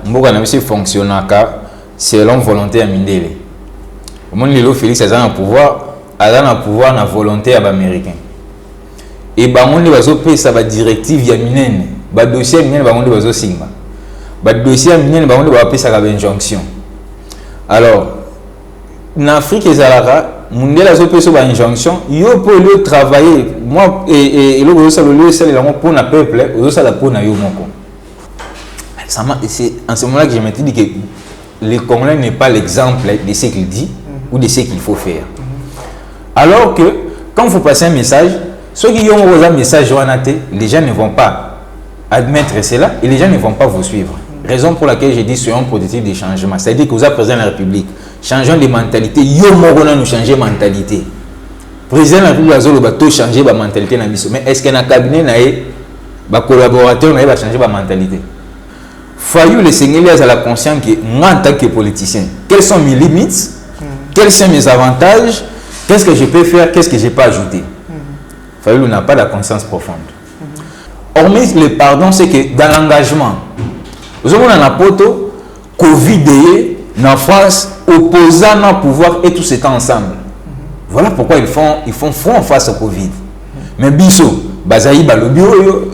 Mboka na biso fonctionnaka selon volonté ya mindele. Omoni lelo Félix aza na pouvoir na volonté ya américain. Et bango nde bazopesa ba directive ya minene, ba dossier ya minene bango nde bazosimba. Ba dossier ya minene bango nde bapesaka ba injonction. Alors, en Afrique ezalaka mundele azopesa ba injonction, yo po le travailler, moi et le ça le lieu c'est le pour na peuple, ça pour na yo moko. C'est en ce moment-là que je me dis que le Congolais n'est pas l'exemple de ce qu'il dit ou de ce qu'il faut faire. Alors que quand vous passez un message, ceux qui ont un message, les gens ne vont pas admettre cela et les gens ne vont pas vous suivre. Raison pour laquelle je dis soyons productifs des changements. C'est-à-dire que vous êtes président de la République, changeons de mentalité. Yo morona nous changer mentalité. Président de la République a changer la mentalité. Mais est-ce qu'un cabinet n'a collaborateur n'a changer la mentalité? Fayou le Seigneur a la conscience que moi en tant que politicien, quelles sont mes limites, quels sont mes avantages, qu'est-ce que je peux faire, qu'est-ce que je peux ajouter. Fayou n'a pas la conscience profonde. Hormis le pardon, c'est que dans l'engagement, nous avons un poto, Covid, en France, opposant au pouvoir et tout c'est ensemble. Voilà pourquoi ils font front face au Covid. Mais biso, bazaï balobio,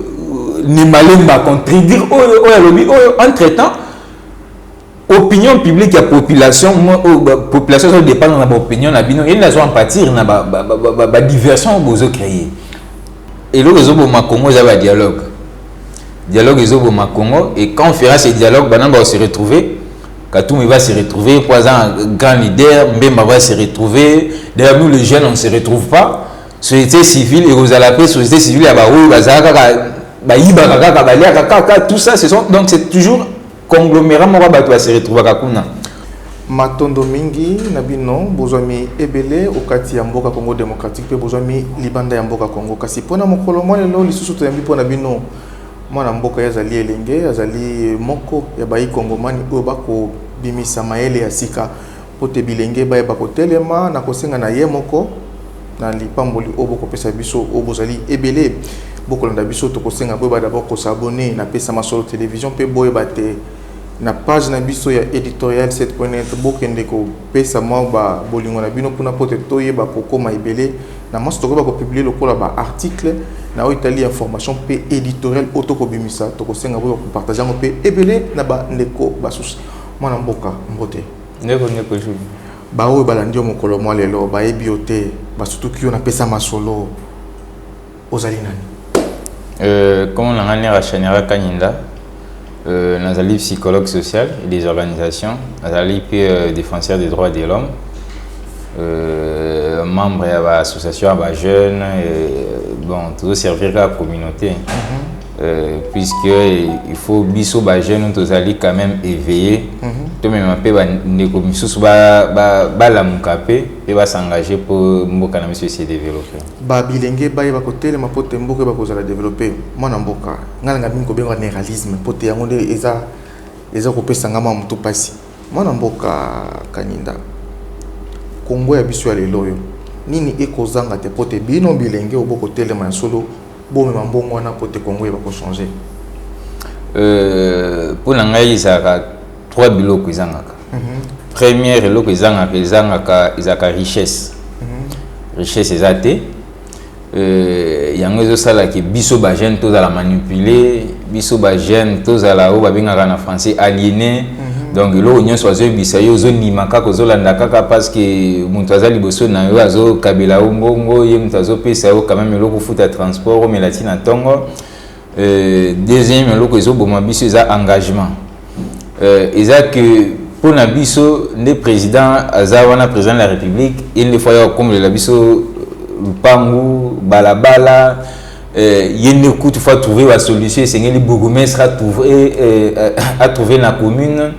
ni malemba contribuer entre-temps opinion publique et population population dépend de l'opinion na bino et nazo en pâtir na ba diversion bozo créer et le réseau ma Congo ça va dialogue réseau ma Congo et quand on fera ce dialogue bananga va se retrouver Katoum va se retrouver Poisan grand leader Mbemba va se retrouver d'ailleurs nous les jeunes on ne se retrouve pas société civile et vous allez appeler société civile à Barou bazaka tout ça, donc c'est toujours conglomérat qui se retrouve à Kuna. Matondo mingi nabino bozami ebele okati ya mboka Congo démocratique pe bozami libanda ya mboka Congo kasi pona mokolo mwana lo lisusu to yambi pona bino mwana mboka ya zali elenge azali moko ya bayi kongomani oyo bako bimisa maele ya sika pote bilenge baye bako telema na kosenga na ye moko na lipamboli obo kopesa biso obozali ebele bokolanda biso to kosenga boye ba d'abord ko s'abonner na pesa masolo télévision pe boye bate na page na biso ya éditorial 7.net bokende ko pesa mo ba bolingo na bino puna pote toye ba kokoma ebele na maso to ko ba ko publier lokola ba article na o itali information pe éditorial auto ko bimisa to kosenga boye ko partager ngo pe ebele na ba ndeko basusu mwana mboka mbote ndeko jour ba o balandi mokolo mo lelo ba ebiote basutu kiyo na pesa masolo ozali nani. Comme on a dit à Chanera Kanyinda, nous avons psychologue social et des organisations, nous avons défenseur des droits de l'homme, membre de l'association à jeunes, bon, tout servir à la communauté. Puisque il faut biso ba jeunes tous aller quand même éveillé tout même peu ne comme sous ba la mukape et va s'engager pour mboka na monsieur se développer ba bilenge ba ba côté le mapote mboka ba ko za développer mwana mboka ngala ngami ko benga généralisme pote yango nde eza ko pesa ngama mutu pasi mwana mboka Kanyinda Kongo ya biso ya lelo yo nini ekozanga te pote bino bilenge oboko telema solo bon mais bon on a pote Congo il va changer pour ngai ça trois biloko izangaka première biloko izangaka richesse richesse ezate yango ezo sala ki biso ba jeune tous à la manipuler biso ba jeune tous à la o ba bengaka na français aliéné donc lo nyonso azo bisa yo zo nimaka ko zolanda kaka parce que muntu azali boso na yo azo kabela mbongo ye muntu azo pesa yo quand même lo ko futa transport mais latina tongo deuxième lo ko zo boma biso za engagement eza que pour Nabiso, le président Azawana, président de la République, il ne faut pas comme le Nabiso, Pangu, Balabala, il ne coûte pas trouver la solution, c'est que le bourgmestre a trouvé la commune,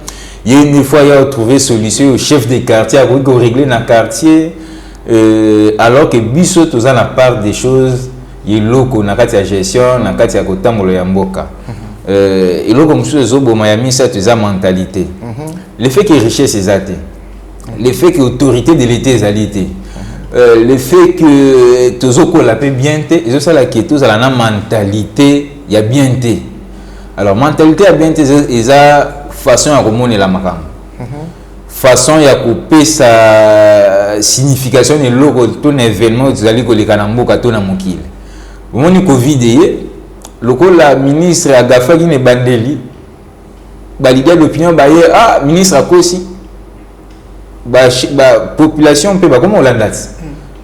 il ne faut pas trouver solution au chef de quartier, à régler dans le quartier, alors que Biso, tout ça, la part des choses, il y a l'eau, la gestion, la Mboka. Et là, comme je dis, Miami, c'est une mentalité. Le fait que la richesse est athée, le fait que l'autorité de l'État est athée, le fait que tout ça qu'on l'appelle bien, et ça, qui est tout ça, la mentalité, il y a bien. Alors, mentalité, il y a bien, c'est la façon à remonter la macam. Façon à couper sa signification et l'eau, tout événement, tu allais que les canamboka, tout na mokile. Au moment du Covid, la ministre a gaffa qui n'est bandeli, l'idée l'opinion, ah, ministre a quoi aussi? Population, comment on l'a dit?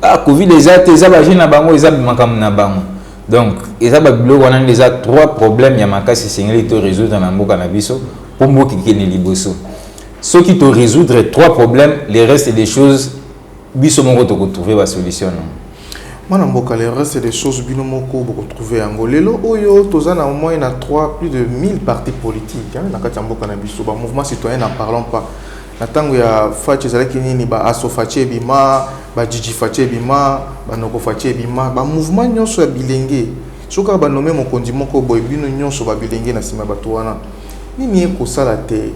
Ah, Covid, les a, les a, bango, les a, donc, les a, on a déjà 3 problèmes, il y a ma casse, c'est que tu résoudre dans la mboka na biso, pour moi qui est liboso. Ceux qui te résoudre 3 problèmes, les restes des choses, biso mon te trouver la solution. Moi, le reste des choses, binomoko, beaucoup trouver en Golelo. Oyo, tozana au moins il y a plus de 1000 partis politiques. Na katamboka na biso, mouvement citoyen n'en parlons pas. Na tango ya fache zalaki nini ba aso fache bima, ba jiji fache bima, ba noko fache bima, ba mouvement nyonso ya bilenge. Soka ba nommé mon kondi moko boy bino nyonso ba bilenge na sima bato wana. Nini eko sala te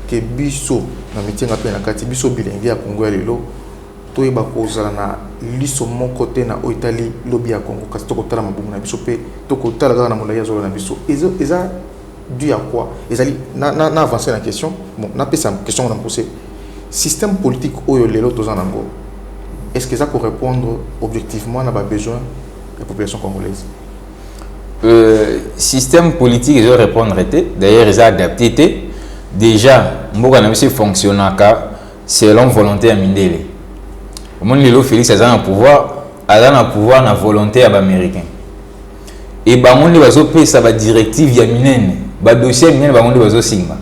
ke biso na mitienga pe na kati biso bilenge ya Congo ya lelo. Toi bakozala na liso mon côté na Italie lobby ya Congo kasi tokotala mabumu na biso pe tokotala kaka na molaya zo na biso eza dû à quoi ezali na avancer la question bon na pesa question on a posé système politique oyo lelo tozanango est-ce que ça peut répondre objectivement na ba besoin de la population congolaise système politique je répondre d'ailleurs ils ont adapté déjà mboka na biso fonctionnaka selon volonté ya mindele. Au moment où Félix a un pouvoir, na volonté à l'américain. Et bah on va faire ça va directive ya minene, bah dossier minene bah on va sigma,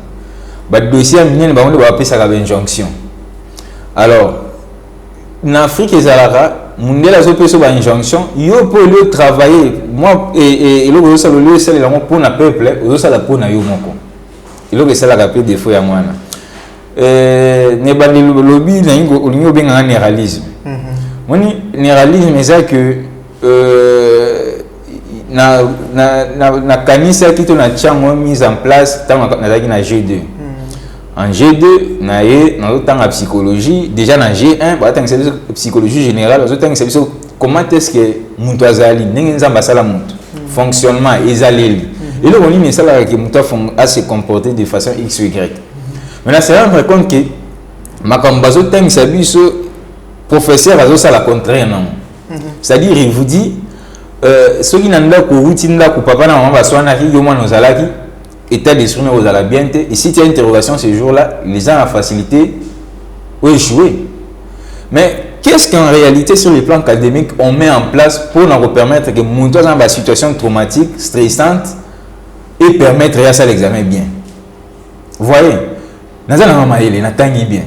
bah dossier minene bah on va faire ça avec injonction. Alors, en Afrique et Zalara, monde la faire ça avec injonction, yo pour le travailler, moi et le ça le c'est le pour na peuple, le ça la pour na yo moko. Et le ça la rappel des fois ya moi. Ne ba lobby na ingo benga nééralisme. Moni nééralisme c'est que na kanisa qui to na chango mise en place tant na G2. En G2 na tant en psychologie déjà na G1 ba tant psychologie générale ba tant comment est-ce que muntu azali ndenge nzamba sala muntu fonctionnement ezaleli. Et là on dit mais ça là que muntu a se comporter de façon X ou Y. Maintenant, c'est rendre compte que Makambazo Teng Sabiso, professeur, a la contraire. C'est-à-dire, il vous dit, ceux qui n'ont pas routine, papa, maman, état d'esprit, et si tu as une interrogation ce jour-là, les gens ont facilité ou échoué. Mais qu'est-ce qu'en réalité, sur le plan académique, on met en place pour nous permettre que nous dans une situation traumatique, stressante, et permettre à ça l'examen bien? Vous voyez? Nazana mama ele na tangi bien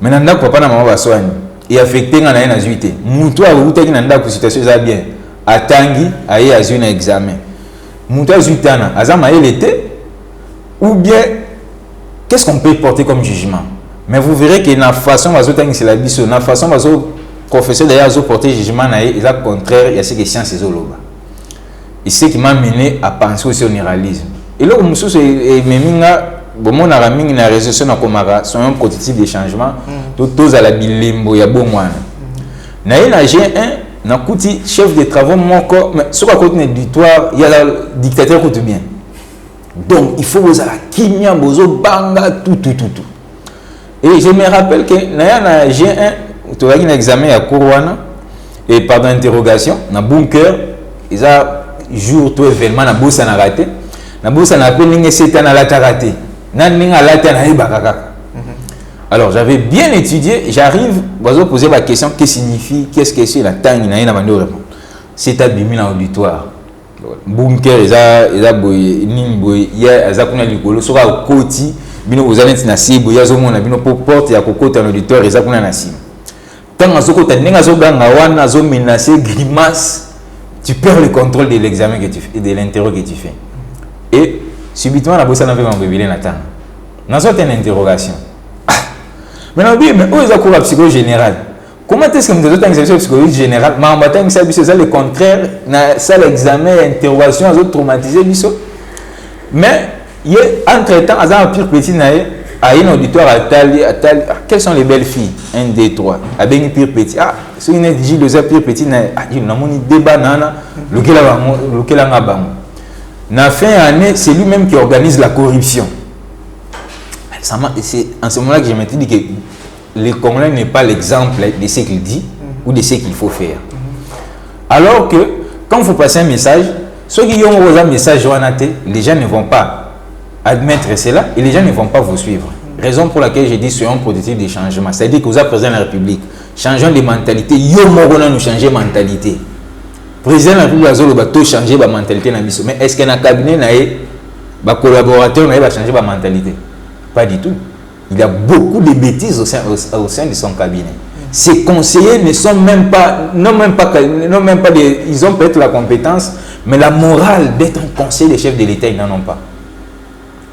mais nanda papa na mama baswani et affecté ngana na zuité mutu a utaki nanda ku situation za bien atangi aye azu na examen mutu azutana azama ele té ou bien qu'est-ce qu'on peut porter comme jugement mais vous verrez que na façon bazotangi c'est la biso na façon bazo professeur d'ailleurs zo porter jugement na est contraire il y a ce que science ezoloba et ce qui m'a mené à penser aussi au nééralisme et là comme ça c'est meminga bon mon araming na résolution na komara sont un prototype de changement tous à la bilembo ya bomwana na na G1 na kuti chef de travaux moko mais ce côté auditoire il y a la dictateur tout bien donc il faut vous à la kimia bozo banga tout et je me rappelle que na G1 tu as un examen à Courwana et pendant interrogation na bunker ils a jour tout événement na bossa na raté na bossa na appelé ninge setana la raté. Alors j'avais bien étudié, j'arrive, je poser ma question, qu'est-ce que signifie, qu'est-ce que c'est la tangue, c'est abîmé dans l'auditoire. Bunker, il y a un côté, bino ozalenti na cible ya zomona bino po porte ya kokota na auditeur eza kuna na cible tant azokota ndenge azoganga wana azo menacer grimace tu perds le contrôle de l'examen que tu fais, de l'interro que tu fais. Et subitement, la bosse n'a pas envie de n'attendre. Dans une interrogation. Maintenant, mais où est-ce que la psychologie générale? Comment est-ce que nous avons une psychologie générale? Mais en bataille, c'est le contraire. Ça, l'examen, l'interrogation, ils ont traumatisé. Mais, entre-temps, ils ont un pire petit à un auditoire à Tali. Quelles sont les belles filles? 1, 2, 3. À bien pire petit. Ah, si on est dit le pire petit, il y a un débat lequel a na fin d'année, c'est lui-même qui organise la corruption. C'est en ce moment-là que je me dis que le Congolais n'est pas l'exemple de ce qu'il dit ou de ce qu'il faut faire. Alors que quand vous passez un message, ceux qui ont un message, les gens ne vont pas admettre cela et les gens ne vont pas vous suivre. Raison pour laquelle je dis soyons productifs des changements. C'est-à-dire que vous êtes président de la République, changeons de mentalité. Nous changer de mentalité. Président de la République a tout changer de mentalité. Mais est-ce qu'un cabinet n'a collaborateur n'a changé de mentalité? Pas du tout. Il y a beaucoup de bêtises au sein de son cabinet. Ses conseillers ne sont même pas, ils ont peut-être la compétence, mais la morale d'être un conseiller des chefs de l'État, ils n'en ont pas.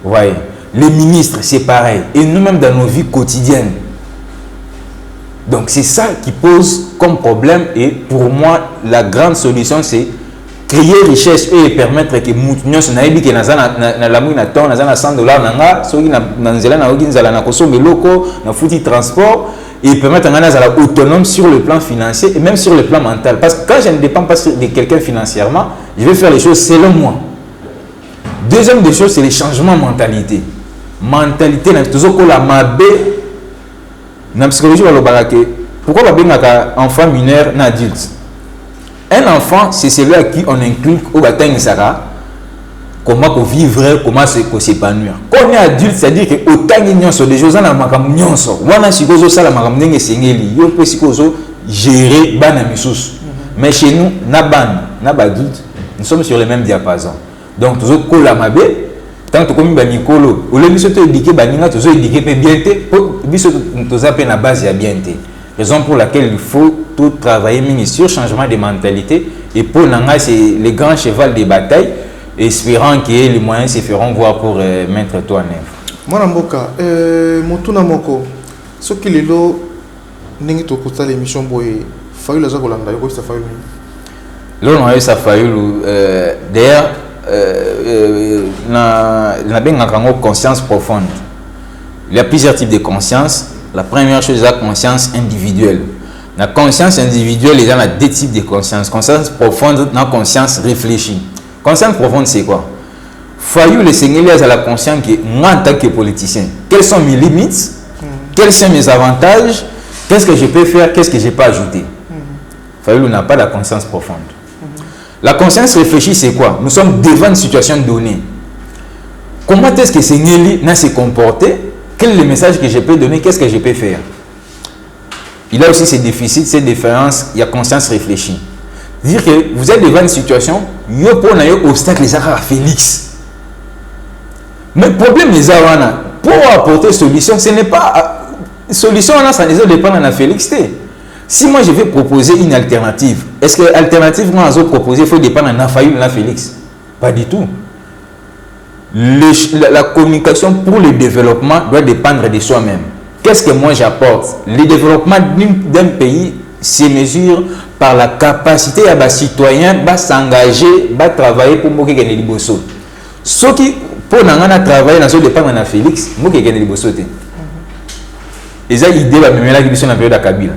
Vous voyez, les ministres, c'est pareil. Et nous-mêmes dans nos vies quotidiennes. Donc c'est ça qui pose comme problème. Et pour moi, la grande solution, c'est créer richesse et permettre que nous soyons que $100 transport et permettre d'être autonome sur le plan financier et même sur le plan mental. Parce que quand je ne dépends pas de quelqu'un financièrement, je vais faire les choses selon moi. Deuxième des choses, c'est les changements de mentalité. Mentalité, la mabé, dans la psychologie, pourquoi on a enfant mineur et adulte? Un enfant, c'est celui à qui on inclut au bataille comment vivre, comment s'épanouir. Quand on est adulte, c'est-à-dire que autant de choses, des choses, on a gérer mais chez nous, nous sommes sur le même diapason. Donc, nous avons la mabé, tant que nous avons Nicolo, nous avons éduqué, nous avons éduqué bien, nous avons la base bien. Raison pour laquelle il faut tout travailler sur le changement de mentalité. Et pour Nanga, c'est le grand cheval de bataille, espérant que les moyens se feront voir pour mettre tout en œuvre. Moi, Mboka, Motuna Moko, ce qui est là, n'est pas l'émission Boye, Fayou la Zakolanda, il y a Fayou. Là, on a eu ça Fayou. D'ailleurs, on a bien une conscience profonde. Il y a plusieurs types de conscience. La première chose, c'est la conscience individuelle. La conscience individuelle, il y a deux types de conscience. Conscience profonde, la conscience réfléchie. Conscience profonde, c'est quoi? Fayou, le Seigneur, a la conscience que moi, en tant que politicien, quelles sont mes limites, quels sont mes avantages, qu'est-ce que je peux faire, qu'est-ce que je peux ajouter. Fayou n'a pas la conscience profonde. La conscience réfléchie, c'est quoi? Nous sommes devant une situation donnée. Comment est-ce que le Seigneur n'a se comporté? Quel est le message que je peux donner? Qu'est-ce que je peux faire? Il a aussi ses déficits, ses différences. Il y a conscience réfléchie. Dire que vous êtes devant une situation, il y a un obstacle à Félix. Mais le problème est pour apporter solution, ce n'est pas solution, ça ne dépend de Félix. Si moi je vais proposer une alternative, est-ce que l'alternative que je vais proposer, il faut dépendre de Fayou ou de Félix? Pas du tout. La communication pour le développement doit dépendre de soi-même. Qu'est-ce que moi j'apporte? Le développement d'un pays se mesure par la capacité des citoyens de s'engager, de travailler pour que les liboso. Ce qui pour travailler dans ce dépend de Félix, moi que les liboso. Et ça idée va me mettre la période de Kabila.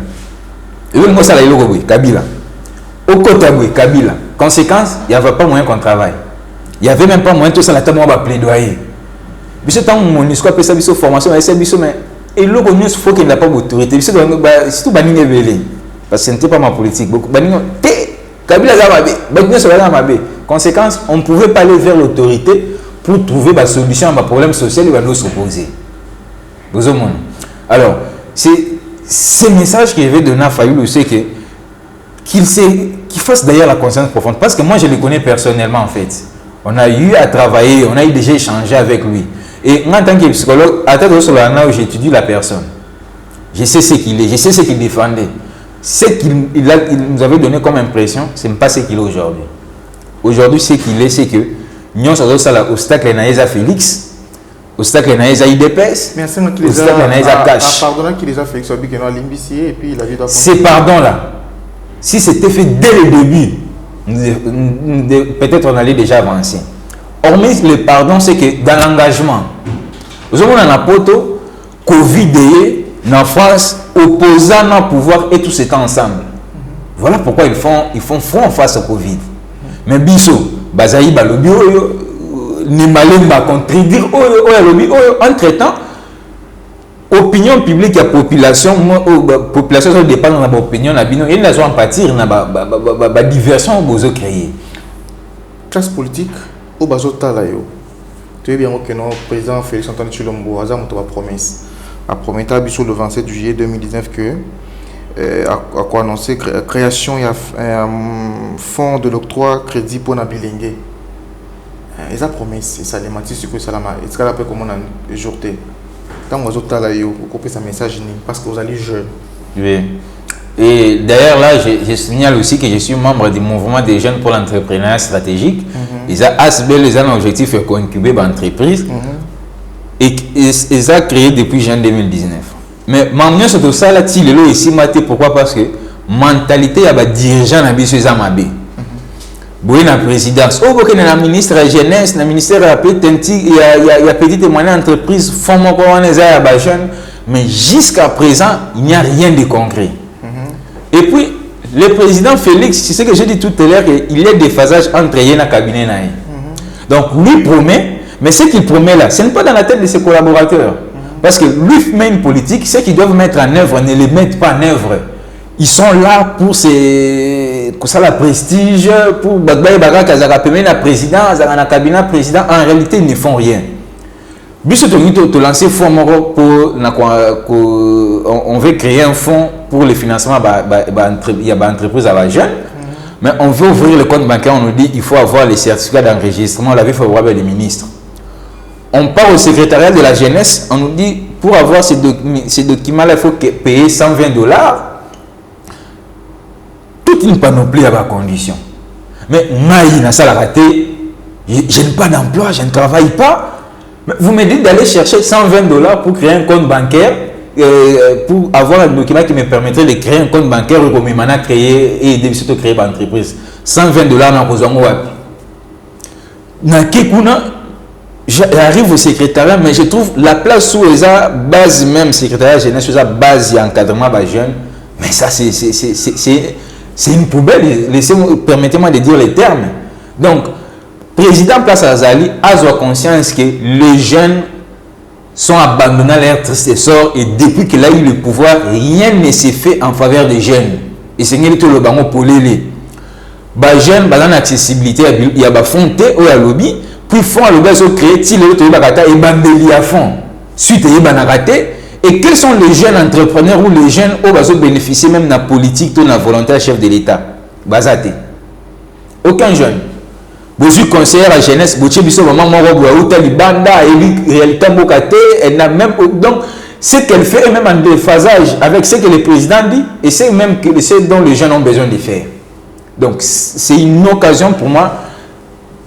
Et moi ça la Kabila. Au côté Kabila. Conséquence, il n'y avait pas moyen qu'on travaille. Il n'y avait même pas moyen de tout ça, la plaidoyer. Parce que mon discours appelle ça une formation, mais et le il faut qu'il n'y ait pas d'autorité. C'est tout banning éveillé. Parce que ce n'était pas ma politique. Conséquence, on ne pouvait pas aller vers l'autorité pour trouver la solution à ma problème social et nous s'opposer. Alors, c'est ce message que je vais donner à Fayou, c'est qu'il fasse d'ailleurs la conscience profonde. Parce que moi, je le connais personnellement en fait. On a eu à travailler, on a eu déjà échangé avec lui. Et moi, en tant que psychologue, à tête sur la où j'étudie la personne. Je sais ce qu'il est, je sais ce qu'il défendait. Ce qu'il nous avait donné comme impression, ce n'est pas ce qu'il est aujourd'hui. Aujourd'hui, ce qu'il est, c'est que nous avons l'obstacle à Félix, obstacle à IDPS, obstacle à Cash. Pardonnant qu'il les a Félix, et puis il a dit ces pardons-là, si c'était fait dès le début, peut-être on allait déjà avancer. Hormis le pardon, c'est que dans l'engagement, nous avons un poto, Covid, en France, opposant au pouvoir et tout cet ensemble. Voilà pourquoi ils font front face au Covid. Mais biso, bazaï balobi ni malemba contribuer entre-temps opinion publique et population population dépend de l'opinion na bino et nazo en pâtir na ba diversion bozo créer classe politique au bazo tala yo tu es bien que non président Félix Antoine Tshilombo aza moto ba promesse a promis biso le 27 juillet 2019 que à quoi annoncer création et fonds de l'octroi crédit pour Nabilingue. Ils ont promis ça les matis sur que ça la est-ce qu'elle appelle comment on a jourté quand vous êtes là vous copiez sa message parce que vous allez jeunes. Oui. Et d'ailleurs là je signale aussi que je suis membre du mouvement des jeunes pour l'entrepreneuriat stratégique. Ils ont ASBEL les un objectif de incuber l'entreprise et ils ont créé depuis juin 2019. Mais maintenant c'est tout ça là il est là ici maté pourquoi parce que mentalité ya ba dirigeant na biso ezamabe. Boye na présidence au boké na ministre de la jeunesse na ministère ya petite ya petite et moyenne entreprise font moko wana za ya ba jeune mais jusqu'à présent il n'y a rien de concret. Et puis le président Félix, c'est ce que j'ai dit tout à l'heure, il y a des phasages entre yé na cabinet na yé. Donc lui promet, mais ce qu'il promet là, ce n'est pas dans la tête de ses collaborateurs. Parce que lui met une politique, ceux qui doivent mettre en œuvre ne les mettent pas en œuvre. Ils sont là pour ça la prestige, pour bagbaye baga kazaka pemé na président, na cabinet président, en réalité ils ne font rien. Biso to lancer fonds pour on veut créer un fonds pour le financement il y a entreprise à la jeune. Mais on veut ouvrir le compte bancaire, on nous dit il faut avoir les certificats d'enregistrement, l'avis favorable des ministres. On part au secrétariat de la jeunesse, on nous dit pour avoir ces documents-là, il faut payer $120. Toute une panoplie à ma condition. Mais moi, je n'ai pas d'emploi, je ne travaille pas. Mais vous me dites d'aller chercher $120 pour créer un compte bancaire, pour avoir un document qui me permettrait de créer un compte bancaire pour me créer et aider à créer une entreprise. $120 dans le j'arrive au secrétariat, mais je trouve la place où ils ont base même secrétariat jeunesse, où ils ont base encadrement des jeunes. Mais ça, c'est une poubelle. Permettez-moi de dire les termes. Donc, président Place Azali a conscience que les jeunes sont abandonnés à leur triste sort et depuis qu'il a eu le pouvoir, rien ne s'est fait en faveur des jeunes. Et c'est tout le bango pour les jeunes, ils ont accessibilité, il y a des fonds, il y a lobby. Puis font le gaz au créé, si le bagata et bandeli à fond. Suite à banaraté. Et quels sont les jeunes entrepreneurs ou les jeunes au bazo bénéficier même de la politique ou de la volonté chef de l'État? Bazaté. Aucun jeune. Vous êtes conseiller à la jeunesse, vous êtes biso maman moro ou talibanda et réalité mbokate, elle n'a même donc ce qu'elle fait est même en déphasage avec ce que le président dit et c'est même que ce dont les jeunes ont besoin de faire. Donc c'est une occasion pour moi.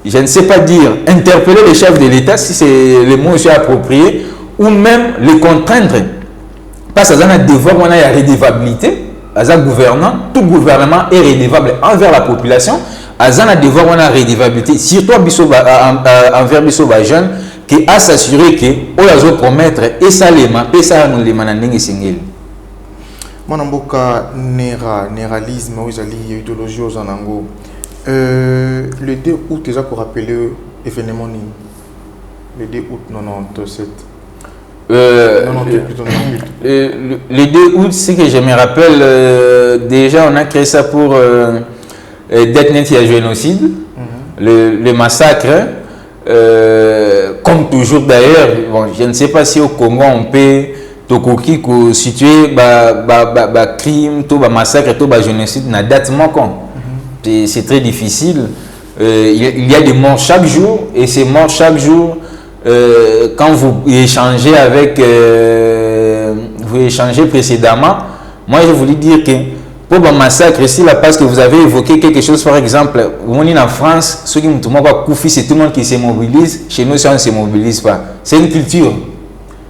Je ne sais pas dire interpeller les chefs de l'État si c'est le mot approprié ou même les contraindre parce qu'il y a un devoir, on a la rédévabilité, un gouvernant, tout gouvernement est rédévable envers la population, il y a un devoir, on a la rédévabilité, surtout envers les jeunes qui a s'assurer que on a promettre et ça nous les manandeng et singel. Manamboka néralisme aux alliés idéologie aux anango. Le 2 août, déjà pour rappeler l'événement, le 2 août 97. Le 2 août, c'est que je me rappelle, déjà on a créé ça pour détenir le génocide, le massacre. Comme toujours d'ailleurs, bon, je ne sais pas si au Congo on peut situer crime, massacre, génocide, na date manquante. C'est très difficile. Il y a des morts chaque jour et ces morts chaque jour quand vous échangez avec vous échangez précédemment, moi je voulais dire que pour le massacre ici là, parce que vous avez évoqué quelque chose, par exemple, on est en France, ceux qui me c'est tout le monde qui se mobilise. Chez nous, si on ne se mobilise pas, c'est une culture.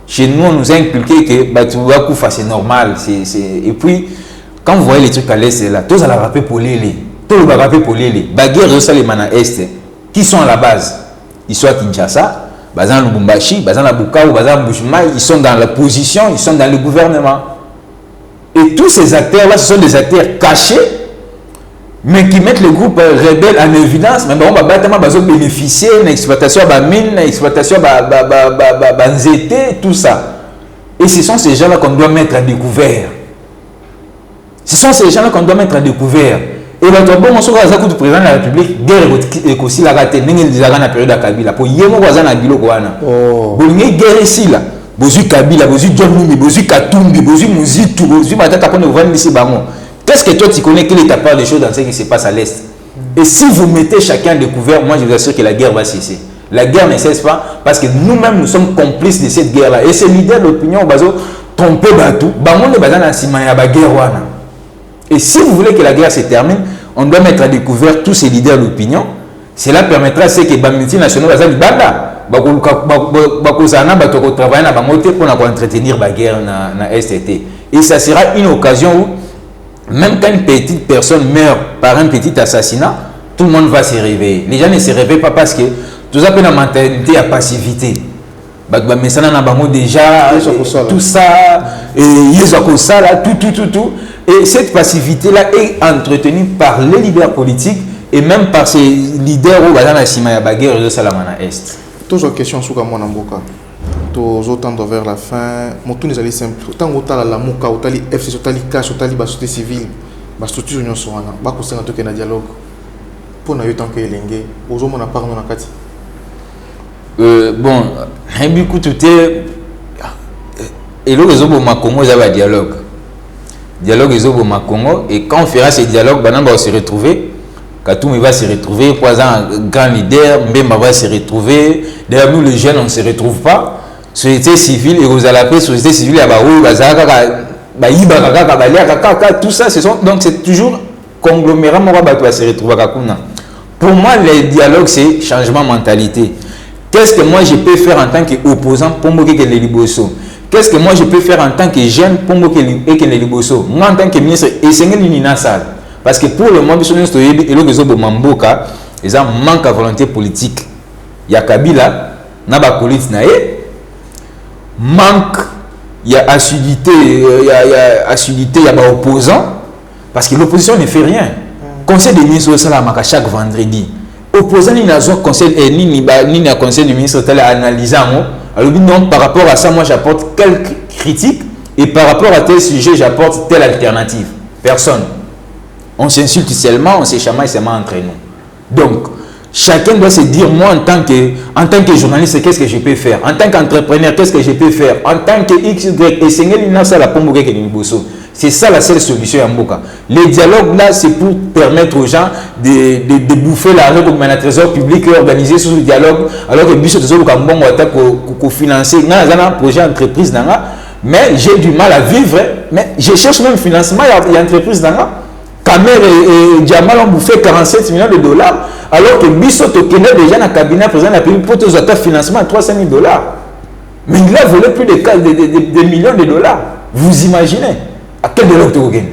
Chez nous, on nous a inculqué que bah, c'est normal. Et puis, quand vous voyez les trucs à l'est, là, tous à la rapper pour les tous le rapper pour les baguerres de les mana est, qui sont à la base, ils sont à Kinshasa, Bazan Lubumbashi, Bazan la Bukavu, Bazan Bushmaï, ils sont dans la position, ils sont dans le gouvernement. Et tous ces acteurs-là, ce sont des acteurs cachés, mais qui mettent le groupe rebelle en évidence. Mais on va bénéficier d'une exploitation de mine, d'une exploitation de nzete, tout ça. Et ce sont ces gens-là qu'on doit mettre à découvert. Ce sont ces gens-là qu'on doit mettre à découvert. Et le président de la République, guerre est aussi la raté, dans la période de Kabila. Pour y avoir un bilo, guerre ici là. Bozu Kabila, Bozu John Numi, Bozu Katumbi, Bozu Muzitu, Bozu Matata Pone Ouvani ici Bango. Qu'est-ce que toi tu connais? Quelle est ta part des choses dans ce qui se passe à l'Est? Et si vous mettez chacun découvert, moi je vous assure que la guerre va cesser. La guerre ne cesse pas parce que nous-mêmes nous sommes complices de cette guerre-là. Et ces leaders d'opinion, Bazo, trompé Batou, Bango ne Bazan Asimaya Baguerre Wana. Et si vous voulez que la guerre se termine, on doit mettre à découvert tous ces leaders d'opinion. Cela permettra à ce que les multinationaux Bazan Banda. Travailler pour entretenir la guerre dans STT. Et ça sera une occasion où, même quand une petite personne meurt par un petit assassinat, tout le monde va se réveiller. Les gens ne se réveillent pas parce que tout ça peut la mentalité à passivité. Déjà, tout ça, tout. Et cette passivité-là est entretenue par les leaders politiques et même par ces leaders où la guerre de Salamana Est. Toujours question sur mon amboka. Tous autant vers la fin. Mon tour est simple. Tant que la mouka, otali FC, otali cash, otali la société civile, la structure union soana, ba ko senga to ke na dialogue. Pour na yo tant que elenge, ozo mona par na kati. Bon, beaucoup tout est et le réseau ma Congo ça va dialogue. Dialogue réseau ma Congo et quand on fera ce dialogue, banana va se retrouver. Katoum va se retrouver, un grand leader, Mbemba va se retrouver. D'ailleurs, nous les jeunes, on ne se retrouve pas. Société civile, et vous allez société civile, tout ça, donc c'est toujours conglomérat, va se retrouver. Pour moi, le dialogue, c'est changement de mentalité. Qu'est-ce que moi je peux faire en tant qu'opposant pour me que les liboso? Qu'est-ce que moi je peux faire en tant que jeune pour me que les liboso? Moi, en tant que ministre, et c'est une salle. Parce que pour le monde, il y a un manque de volonté politique. Il y a Kabila, il y a politique, manque, il y a assiduité, il y a opposant. Parce que l'opposition ne fait rien. Conseil des ministres chaque vendredi. Opposant ni un conseil ni un conseil du ministre tel analysé. Alors non, par rapport à ça, moi j'apporte quelques critiques et par rapport à tel sujet, j'apporte telle alternative. Personne. On s'insulte seulement, on se chamaille seulement entre nous. Donc, chacun doit se dire, moi, en tant que journaliste, qu'est-ce que je peux faire? En tant qu'entrepreneur, qu'est-ce que je peux faire? En tant que X, Y, et c'est ça la seule solution à Mboka. Les dialogues là, c'est pour permettre aux gens de bouffer l'argent comme un trésor public et organiser ce dialogue. Alors que Bissot de financer un projet d'entreprise, mais j'ai du mal à vivre. Mais je cherche même financement, il y a entreprise. Kamer et Diamal ont bouffé 47 millions de dollars, alors que Bissot tenait déjà dans le cabinet président de la République pour tous un financement à 300 000 dollars. Mais il a volé plus de millions de dollars. Vous imaginez à quel dialogue tu gagnes?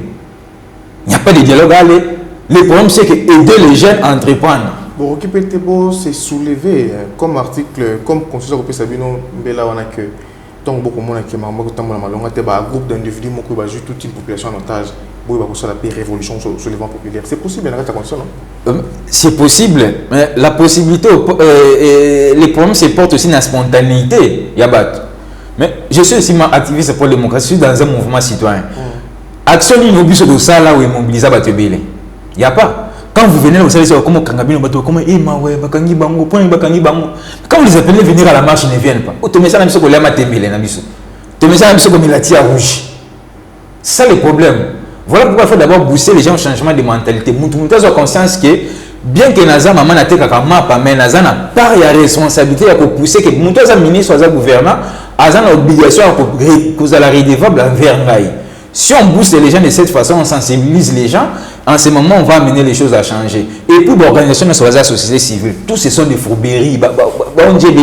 Il n'y a pas de dialogue à aller. Le problème, c'est que aider les jeunes à entreprendre. Bon, Okipetebo s'est soulevé comme article, comme constitution européenne Sabino Mbela Wanake. Donc, beaucoup de monde qui m'a dit un groupe d'individus qui va jouer toute une population en otage. La révolution sur le vent populaire. C'est possible, non? C'est possible, mais la possibilité, les problèmes se portent aussi dans la spontanéité. Mais je suis aussi activiste pour la démocratie, je suis dans un mouvement citoyen. Action inoblige de ça là où est mobilisé à Batebele. Il n'y a pas. Quand vous venez, vous savez, comment Kangabino Bato, comment Emawe, Bakangi Bango, Point Bakangi Bango. Quand vous les appelez venir à la marche, ils ne viennent pas. Tu mets ça dans le sol, tu mets ça dans le sol comme il a tiré rouge. C'est ça le problème. Voilà pourquoi il faut d'abord booster les gens au changement de mentalité. Nous avons conscience que bien que naza maman na tekaka mapa mais naza na part ya responsabilité ya pousser que muto aza ministre aza gouvernant aza na obligation ya la redevable envers ngai. Si on booste les gens de cette façon, on sensibilise les gens, en ce moment on va amener les choses à changer. Et puis l'organisation de la société civile, tous ce sont des fourberies, on dit que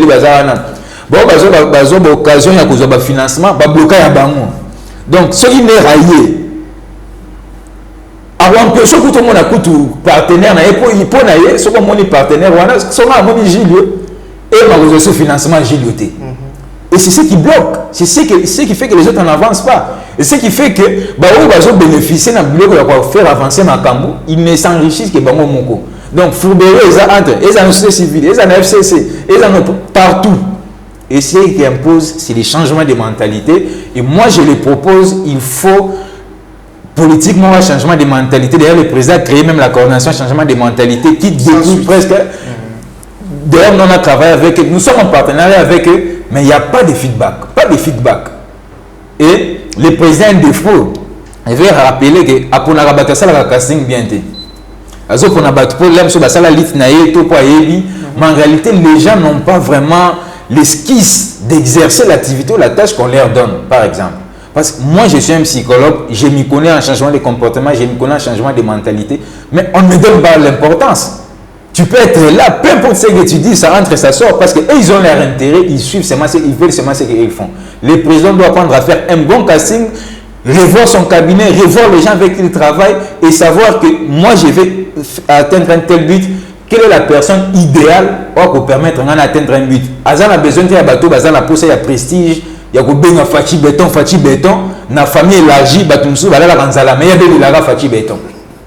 l'occasion de financement, bloquer à bango. Donc ce qui est raillé, avant que ce que tout le monde a coûté partenaire, pour naïe, ce que mon partenaire, ce que mon gilio et ma ressource financement gilioté. Et c'est ce qui bloque, c'est ce qui fait que les autres n'avancent pas. Et ce qui fait que ils ont bénéficié d'un bloc pour faire avancer ma cambo, ils ne s'enrichissent que Bango Moko. Donc fourberie, ils entre, ils ont société civile, ils ont FCC, ils ont partout. Et ce qui impose, c'est les changements de mentalité. Et moi, je les propose, il faut politiquement un changement de mentalité. D'ailleurs, le président a créé même la coordination changement de mentalité qui découle presque. D'ailleurs, on a travaillé avec eux, nous sommes en partenariat avec eux, mais il n'y a pas de feedback. Pas de feedback. Et le président de défaut, il veut rappeler que après on a rabattu ça la casting bien té. Alors qu'on a battu pour l'homme sur la salle lit naïe tout pour mais en réalité les gens n'ont pas vraiment l'esquisse d'exercer l'activité ou la tâche qu'on leur donne, par exemple. Parce que moi je suis un psychologue, je m'y connais en changement de comportement, je m'y connais en changement de mentalité, mais on ne me donne pas l'importance. Tu peux être là, peu importe ce que tu dis, ça rentre et ça sort, parce qu'ils ont leur intérêt, ils suivent seulement, ils veulent seulement ce qu'ils font. Le président doit apprendre à faire un bon casting, revoir son cabinet, revoir les gens avec qui il travaille et savoir que moi je vais atteindre un tel but. Quelle est la personne idéale pour permettre d'atteindre un but? Azan a besoin de bateau, Azan a poussé à prestige, il y a bien fachi béton, na famille élargie, batumsu, balala ranzala, mais il y a des laga fachi béton.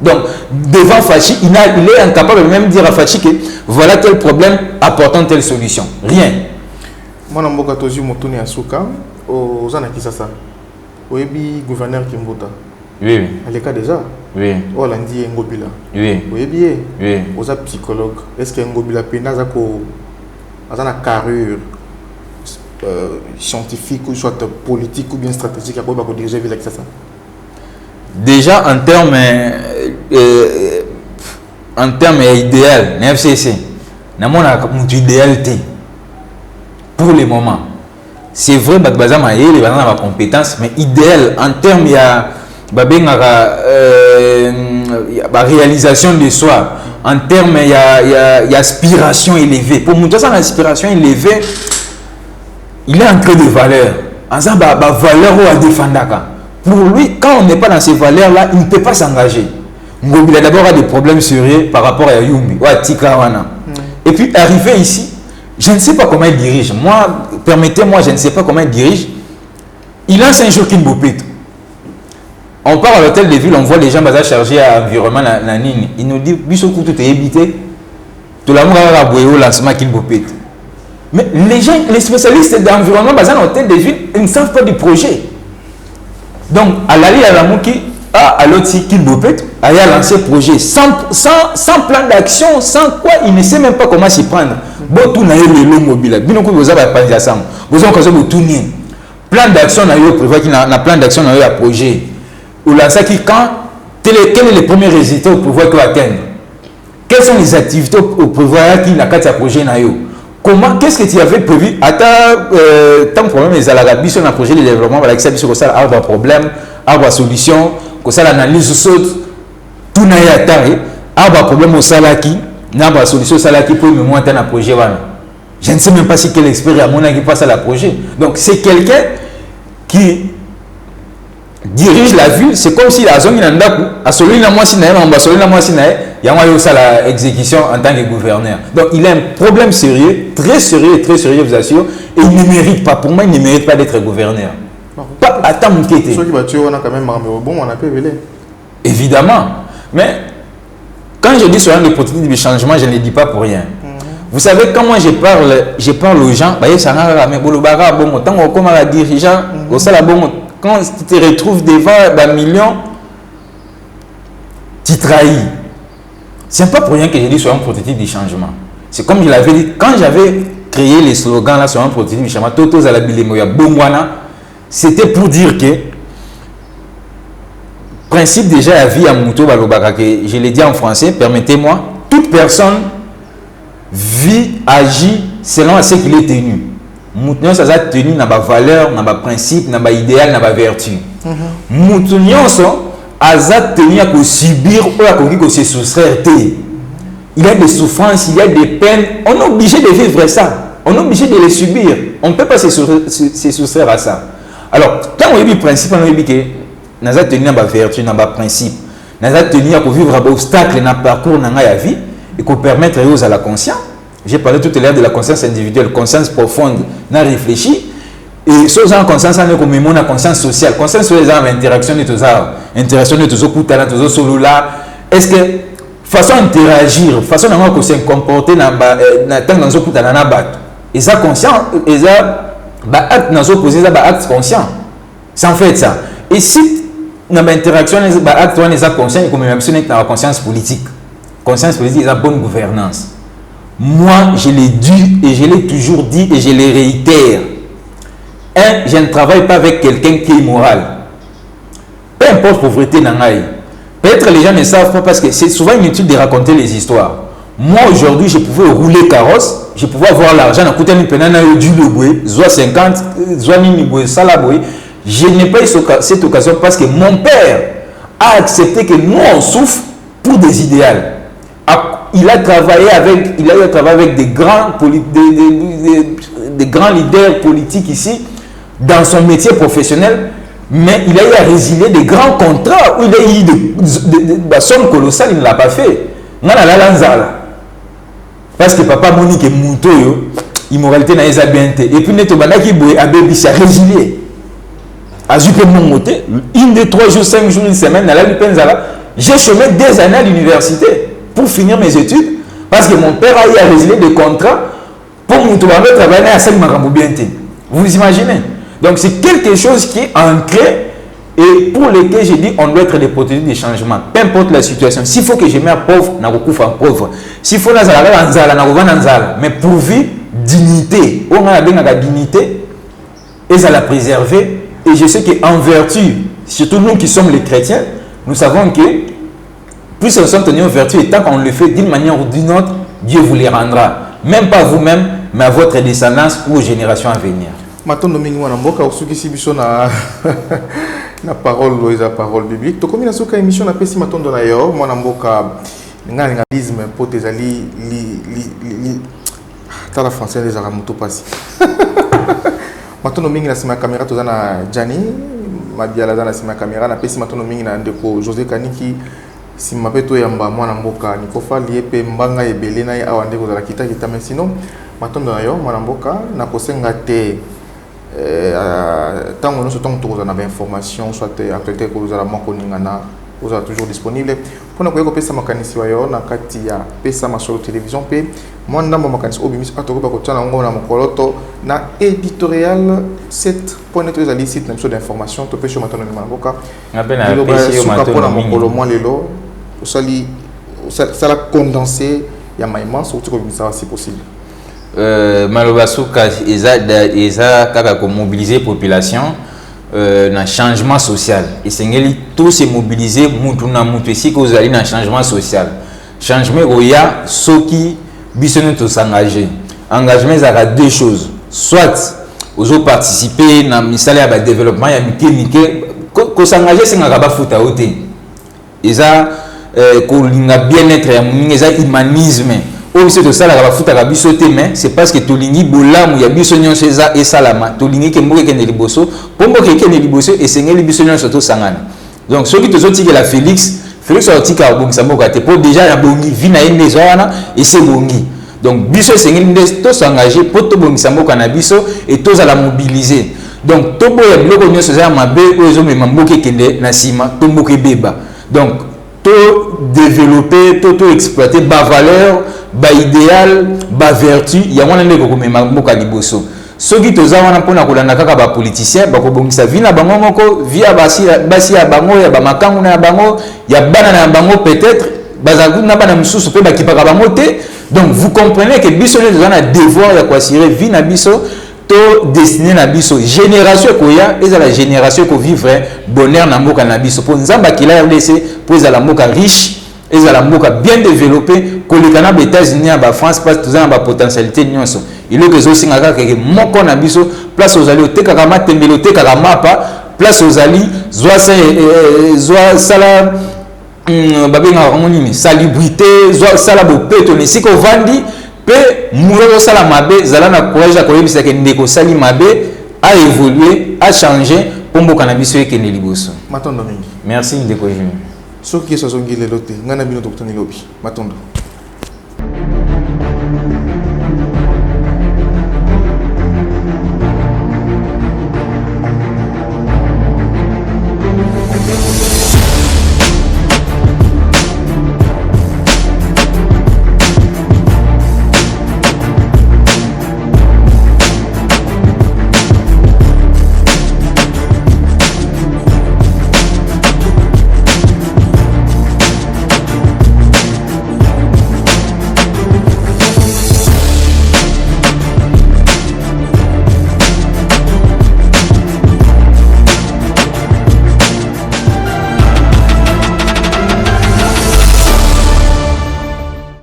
Donc, devant Fachi, il est incapable de même dire à Fachi que voilà tel problème, apportant telle solution. Rien. Moi, je suis tozi motuni asuka, aux Anakisasa, au gouverneur Kimbota. Oui. À l'écart déjà. Oui. Au Landi Ngobila. Oui. Oui. Aux psychologues. Est-ce que Ngobila Penaza a une carrure scientifique ou soit politique ou bien stratégique à pouvoir diriger avec ça? Déjà en termes idéal, FCC, n'a mon idéalité pour le moment. C'est vrai que bazama les bazama compétence, mais idéal en termes il y a réalisation de soi, en termes il y a aspiration élevée. Pour moi, ça aspiration élevée, il est ancré de valeurs. En ça, valeur ou à défendre. Pour lui, quand on n'est pas dans ces valeurs-là, il ne peut pas s'engager. Il a d'abord des problèmes sérieux par rapport à Yumbi ou à Tikawana. Et puis, arrivé ici, je ne sais pas comment il dirige. Moi, permettez-moi, je ne sais pas comment il dirige. Il lance un jour Kinbopet. On part à l'hôtel de ville, on voit les gens chargés à l'environnement. Il nous dit, Bissoko, tout est évité. Tout le monde a aboué au lancement Kinbopet. Mais les gens, les spécialistes d'environnement, dans l'hôtel de ville, ils ne savent pas du projet. Donc, à l'allée à la Mouki, à l'autre qu'il bopet, à lancer le projet sans plan d'action, sans quoi il ne sait même pas comment s'y prendre. Bon, tout n'a eu le long mobile. Bien que vous avez pas de ça. Vous avez besoin de tout nier. Plan d'action n'a eu prévoir qu'il y a un plan d'action n'a eu un projet. Ou là, ça qui quand quel est le premier résultat au pouvoir qu'il atteindre? Quelles sont les activités au pouvoir qu'il a qu'à projet n'a eu? Comment, qu'est-ce que tu avais prévu? Tant que problème est à la sur un projet de développement, voilà, que ça, sur ça, avoir problème, avoir solution, que ça, l'analyse saute, tout n'a pas atteint, avoir problème au salaki, n'a pas solution au salaki pour me monter un projet. Je ne sais même pas si quel expert à mon avis passe à la projet. Donc, c'est quelqu'un qui dirige la ville, c'est comme si la zone il en a celui là moi si naïe, on va celui là moi si naïe, il y a eu ça la exécution en tant que gouverneur. Donc il a un problème sérieux, très sérieux, je vous assure, et il ne mérite pas, pour moi il ne mérite pas d'être gouverneur. Pas à temps m'inquiéter. Ceux qui va tuer on a quand même bon on a pu véler. Évidemment, mais quand je dis sur un des prototypes de changement, je ne le dis pas pour rien. Vous savez quand moi je parle aux gens, bah ça n'a mais bolobara bon tant on comme la dirigeant, au ça bon. Quand tu te retrouves devant un million, tu trahis. Ce n'est pas pour rien que j'ai dit sur un prototype du changement. C'est comme je l'avais dit, quand j'avais créé les slogans là sur un prototype du changement, Totos à la Bilemoya, Bongwana, c'était pour dire que, principe déjà à vie à Mouto Balobaka, que je l'ai dit en français, permettez-moi, toute personne vit, agit selon ce qu'il est tenu. Mouton ça a tenu na ba valeur, na ba principe, na ba idéal, na ba vertu. Mouton so a tenu à subir ou à se soustraire. Il y a des souffrances, il y a des peines. On est obligé de vivre ça. On est obligé de les subir. On ne peut pas se soustraire à ça. Alors, quand on a dit principe, on a dit que nous avons tenu à la vertu, à la principe. Nous avons tenu à vivre à l'obstacle dans le parcours de la vie et qu'on permettre aux à la conscience. J'ai parlé tout à l'heure de la conscience individuelle, conscience profonde, n'a réfléchi. Et ce genre de conscience, on a comme une conscience sociale. Conscience sociale, c'est l'interaction de tous les interaction de tous les coutins, de tous les cellules-là. Est-ce que façon d'interagir, façon de se comporter dans ce coutins, et ça conscient, et ça acte dans opposé, ça acte conscient. C'est en fait ça. Et si dans l'interaction, acte on est conscient, et comme même si on est dans la conscience politique. Conscience politique, c'est la bonne gouvernance. Moi, je l'ai dit et je l'ai toujours dit et je le réitère. Je ne travaille pas avec quelqu'un qui est immoral. Peu importe la pauvreté dans l'aïe. Peut-être les gens ne savent pas parce que c'est souvent inutile de raconter les histoires. Moi, aujourd'hui, je pouvais rouler carrosse, je pouvais avoir l'argent, soit 50, soit 1000, je n'ai pas eu cette occasion parce que mon père a accepté que nous, on souffre pour des idéaux. Il a travaillé avec des grands leaders politiques ici dans son métier professionnel, mais il a eu à résilier des grands contrats où il a eu des sommes colossales, il ne l'a pas fait. Parce que papa Monique est mouto, immoralité n'a pas bien été. Et puis neto banaki boy abébi s'est résilié. Azuke mon moté, une de 3 jours, 5 jours, une semaine, j'ai chômé des années à l'université pour finir mes études parce que mon père a eu à résilier des contrats pour me travailler à 5 marabou bien été. Vous imaginez? Donc c'est quelque chose qui est ancré et pour lequel j'ai dit on doit être des protéines de changement. Peu importe la situation. S'il faut que je mette pauvre, je vais en pauvre. S'il faut que je mette mais pourvu dignité. On a la dignité et ça la préserver. Et je sais qu'en vertu, surtout nous qui sommes les chrétiens, nous savons que plus nous sommes tenus en vertu et tant qu'on le fait d'une manière ou d'une autre, Dieu vous les rendra. Même pas vous-même, mais à votre descendance ou aux générations à venir. Maintenant, nous avons na parole la parole biblique. Donc, comme nous avons une émission, nous avons maintenant dans l'ailleurs, moi nous avons l'angalisme pour tes alliés, t'as la française des aramoto passé. Maintenant, nous avons la caméra, tu as Gianni, ma biala dans la caméra, nous avons maintenant nous José Kaniki. Si je m'appelle Toyamba, moi Namboka, il faut faire lier Mbanga et Belena et Awande aux Alakita qui mais sinon, maintenant d'ailleurs, moi Namboka, n'a pas s'engagé tant que nous sommes tous dans l'information, soit actualité que vous avez manqué, vous êtes toujours disponible. Pour nous que pesa makanisi wayo na kati ya pesa masolo télévision pe moi ndambo makanisi obimis atoko ba kotana ngo na mokoloto na éditorial 7.net ezali site na biso d'information to pesa matano ni Namboka. Ngapena pesa yo matano na mokolo moi lelo ça l'a condensé il y a maïman surtout comme ça si possible. Malobasuka eza kaka ko mobiliser population dans changement social et c'est tous se mobiliser mutu na mutu ici que vous allez dans changement social changement oya soki bisono to s'engager engagement ça a deux choses soit aux participer dans misala ya développement ya mike ko s'engager c'est ngaka ba futa ote eza ko linga bien-être ya muninga eza humanisme aussi de ça la bafuta ka biso te mais c'est parce que tolingi bolamu ya biso nyonso eza esalama tolingi ke mboke kene liboso pombo ke kene liboso esengeli biso nyonso to sangana donc ceux qui te sont tika la Félix a tika abongisa mboka te pour déjà ya bongi vina ene zwana et c'est bongi donc biso esengeli nde to s'engager pour to bongisa mboka na biso et to za la mobiliser donc to boya biloko nyonso za mabe ozo mema mboke kende na sima to mboke beba donc tout développer, tout exploiter, bas valeur, bas idéal, bas vertu, il y a un monde qui est beaucoup liboso. Ceux qui te ont pour na kaka ba politicien, ba ko bongisa vina bango moko, via basi ya bango ya ba makangu na bango, ya bana na bango peut-être, bazagu na bana msusu pe ba kipaka bango te. Donc vous comprenez que biso les gens a devoir ya kwasire vina biso to destiné na biso génération koya eza la génération ko vivre bonheur na mboka na biso pour nzamba ki la RDC pour eza la mboka riche et la mboka bien développé kolekana ba États-Unis ba France parce que ba potentialité nyonso il est que zo singaka ke moko na biso place aux alliés te kaka matembelo te kaka mapa place aux alliés zoa sala babenga nini salubrité zoa sala bopeto ne siko vandi pe muro sala mabe zala na courage ya koyebisa ke ndeko sali mabe a évoluer a changer pour mboka na biso ke ne liboso Matondo mingi merci ndeko soki so zongi lelote ngana bino dokutani lobi Matondo